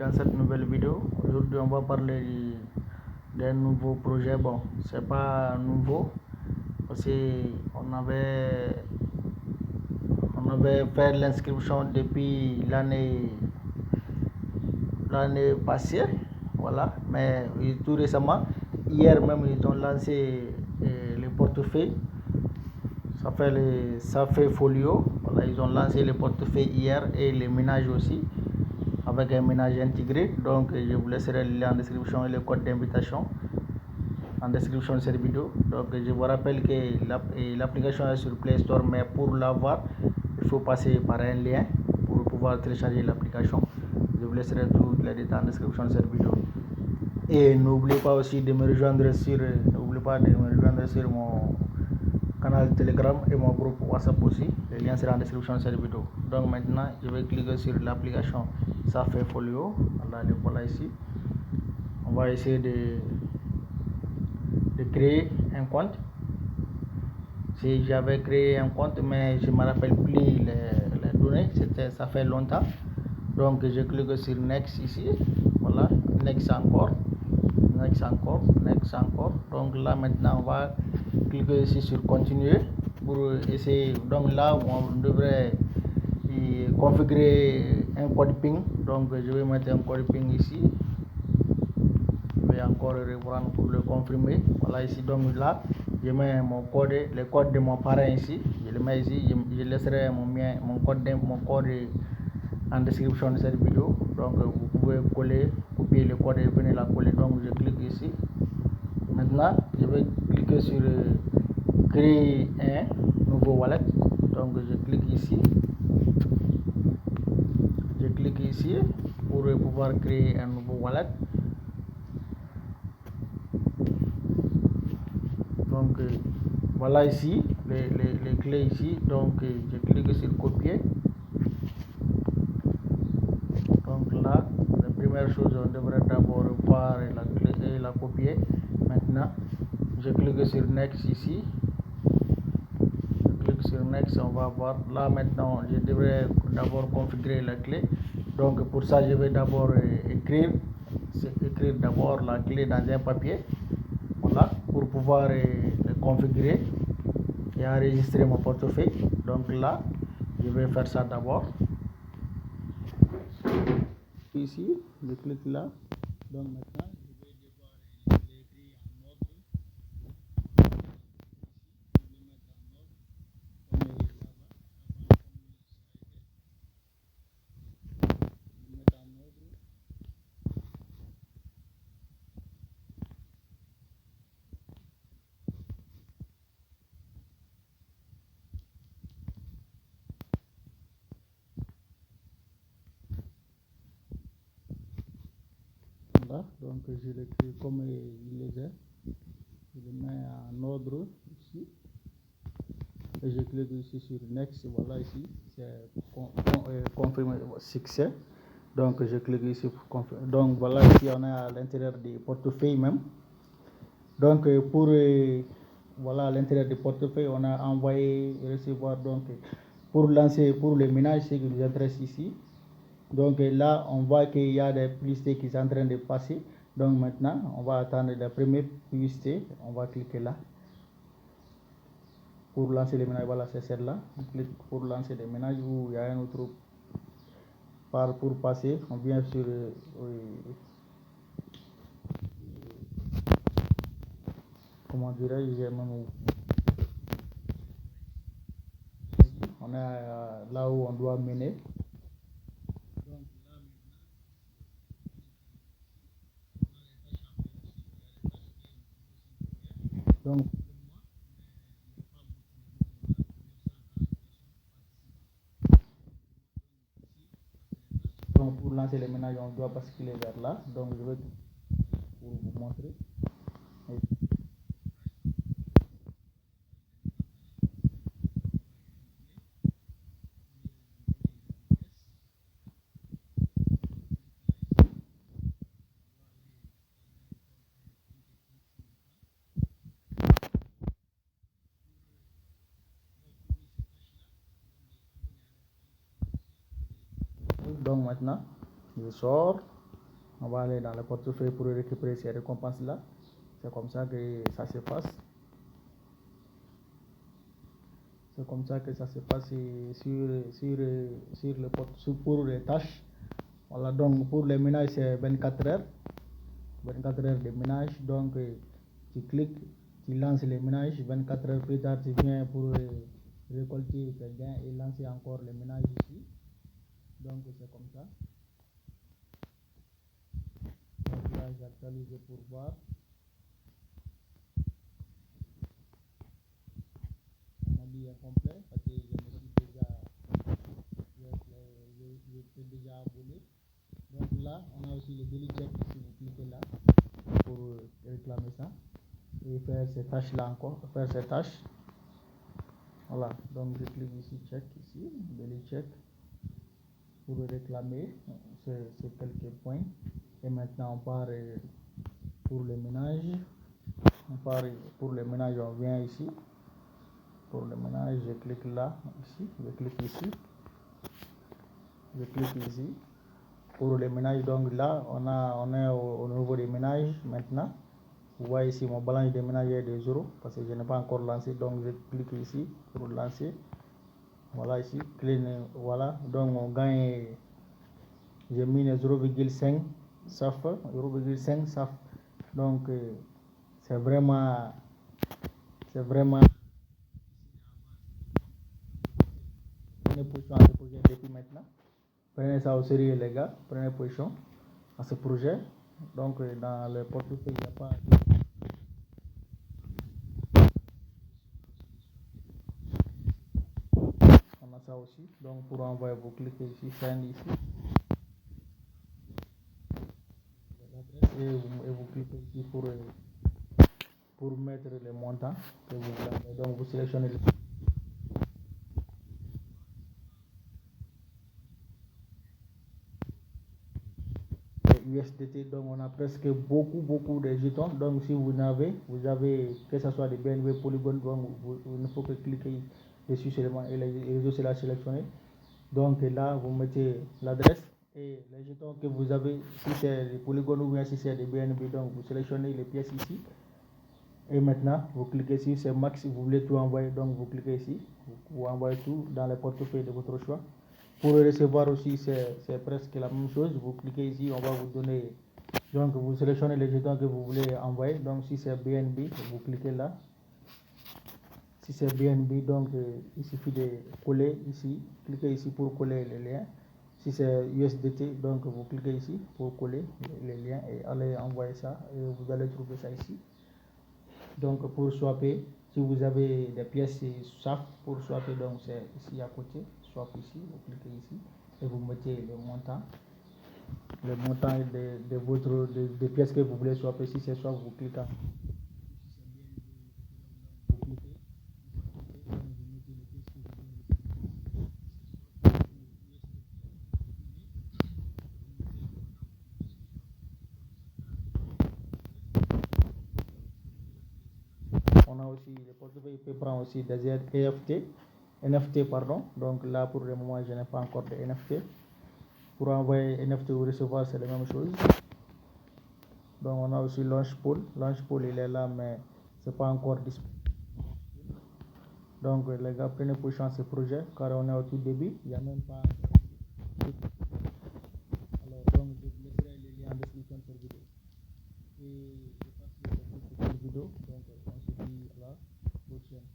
dans cette nouvelle vidéo. Aujourd'hui, on va parler d'un nouveau projet. Bon, c'est pas nouveau parce qu'on avait fait l'inscription depuis l'année passée. Voilà, mais tout récemment, hier même, ils ont lancé les portefeuilles. Ça fait Folio. Voilà, ils ont lancé les portefeuilles hier et les ménages aussi, avec un ménage intégré. Donc je vous laisserai le lien en description et le code d'invitation en description de cette vidéo. Donc je vous rappelle que l'application est sur Play Store, mais pour l'avoir, il faut passer par un lien pour pouvoir télécharger l'application. Je vous laisserai tous les détails en description de cette vidéo. Et n'oubliez pas aussi de me rejoindre sur mon canal Telegram et mon groupe WhatsApp aussi. Le lien sera en description de cette vidéo. Donc maintenant, je vais cliquer sur l'application Ça fait Folio. Voilà ici. On va essayer de créer un compte. Si j'avais créé un compte, mais je ne me rappelle plus les données, ça fait longtemps. Donc je clique sur Next ici. Voilà, Next encore. Donc là maintenant on va cliquer ici sur continuer pour essayer. Donc là on devrait configurer un code PIN. Donc je vais mettre un code PIN ici. Je vais encore reprendre pour le confirmer. Voilà ici. Donc là je mets le code de mon parrain ici. Je le mets ici. Je laisserai mon code en description de cette vidéo. Donc vous pouvez copier le code et venir la coller. Donc je clique ici. Maintenant je vais cliquer sur créer un nouveau wallet. Donc je clique ici pour pouvoir créer un nouveau wallet. Donc voilà ici les clés ici. Donc je clique sur copier. Donc là, la première chose, on devrait d'abord voir la clé et la copier. Maintenant, je clique sur Next ici. Je clique sur Next, on va voir. Là maintenant, je devrais d'abord configurer la clé. Donc pour ça, je vais d'abord écrire d'abord la clé dans un papier. Voilà, pour pouvoir configurer et enregistrer mon portefeuille. Donc là, je vais faire ça d'abord. Ici, je clique là. Donc maintenant, je vais devoir l'écrire en ordre. Voilà, donc je l'écris comme il les est. Je le mets en ordre ici. Et je clique ici sur Next. Voilà ici, c'est confirmer succès. Donc je clique ici pour confirmer. Donc voilà ici on est à l'intérieur du portefeuille même. Donc voilà à l'intérieur du portefeuille on a envoyé recevoir. Donc pour lancer pour les ménages c'est qui nous intéresse ici. Donc là on voit qu'il y a des publicités qui sont en train de passer. Donc maintenant on va attendre la première publicité. On va cliquer là pour lancer les ménages. Voilà, c'est celle-là. On clique pour lancer les ménages où il y a un autre pour passer. On vient sur comment dirais-je, on est là où on doit mener. Donc pour lancer les ménages on doit basculer vers là. Donc je vais pour vous montrer. Donc maintenant je sors. on va aller dans le portefeuille pour récupérer ces récompenses-là. C'est comme ça que ça se passe. C'est comme ça que ça se passe pour les tâches. Voilà, donc pour les ménages, c'est 24 heures. 24 heures de ménage. Donc, tu cliques, tu lances les ménages. 24 heures plus tard, tu viens pour récolter tes gains et lancer encore les ménages ici. Donc, c'est comme ça. Donc là, j'actualise pour voir. On dit incomplet parce que j'étais déjà abonné. Donc là, on a aussi le daily check si vous cliquez là pour réclamer ça et faire ces tâches là encore, faire ces tâches. Voilà, donc je clique ici, check ici, daily check pour réclamer ces quelques points. Et maintenant on part pour le ménage. On part pour le ménage, on vient ici. Pour le ménage, je clique là, ici, je clique ici. Je clique ici. Pour les ménages, donc là, on est au niveau des ménages maintenant. Vous voyez ici mon balance des ménages est de 0 parce que je n'ai pas encore lancé. Donc je clique ici pour lancer. Voilà ici, clean, voilà. Donc on gagne, j'ai mis 0,5 SAF, 0,5 SAF. Donc c'est vraiment prenez position à ce projet depuis maintenant. Prenez ça au sérieux les gars, prenez position à ce projet. Donc dans le portefeuille, il n'y a pas on a ça aussi. Donc pour envoyer, vous cliquez ici, send ici. Et vous cliquez ici pour mettre les montants que vous voulez. Donc vous sélectionnez le USDT. Donc on a presque beaucoup de jetons. Donc si vous avez que ce soit des BNB Polygon, donc il ne faut que cliquer dessus seulement et les réseaux c'est là sélectionné. Donc là vous mettez l'adresse et les jetons que vous avez, si c'est des polygones ou bien si c'est des BNB, donc vous sélectionnez les pièces ici. Et maintenant, vous cliquez ici, c'est max, vous voulez tout envoyer, donc vous cliquez ici, vous envoyez tout dans le portefeuille de votre choix. Pour le recevoir aussi, c'est presque la même chose. Vous cliquez ici, on va vous donner, donc vous sélectionnez les jetons que vous voulez envoyer. Donc si c'est BNB, vous cliquez là. Si c'est BNB, donc il suffit de coller ici, cliquez ici pour coller les liens. Si c'est USDT, donc vous cliquez ici pour coller les liens et allez envoyer ça et vous allez trouver ça ici. Donc pour swapper, si vous avez des pièces SAF pour swapper, donc c'est ici à côté, swap ici, vous cliquez ici et vous mettez le montant des pièces que vous voulez swapper. Si c'est swap, vous cliquez. On a aussi le portefeuille peut prendre aussi des NFT, pardon. Donc là pour le moment je n'ai pas encore de NFT. Pour envoyer NFT ou recevoir c'est la même chose. Donc on a aussi Launchpool. Launchpool il est là mais c'est pas encore disponible. Donc les gars prenez position à ce projet car on est au tout début. Il n'y a même pas. Alors donc je vous laisserai les liens en description de cette vidéo. Et je passe le vidéo. Donc on se dit à la prochaine.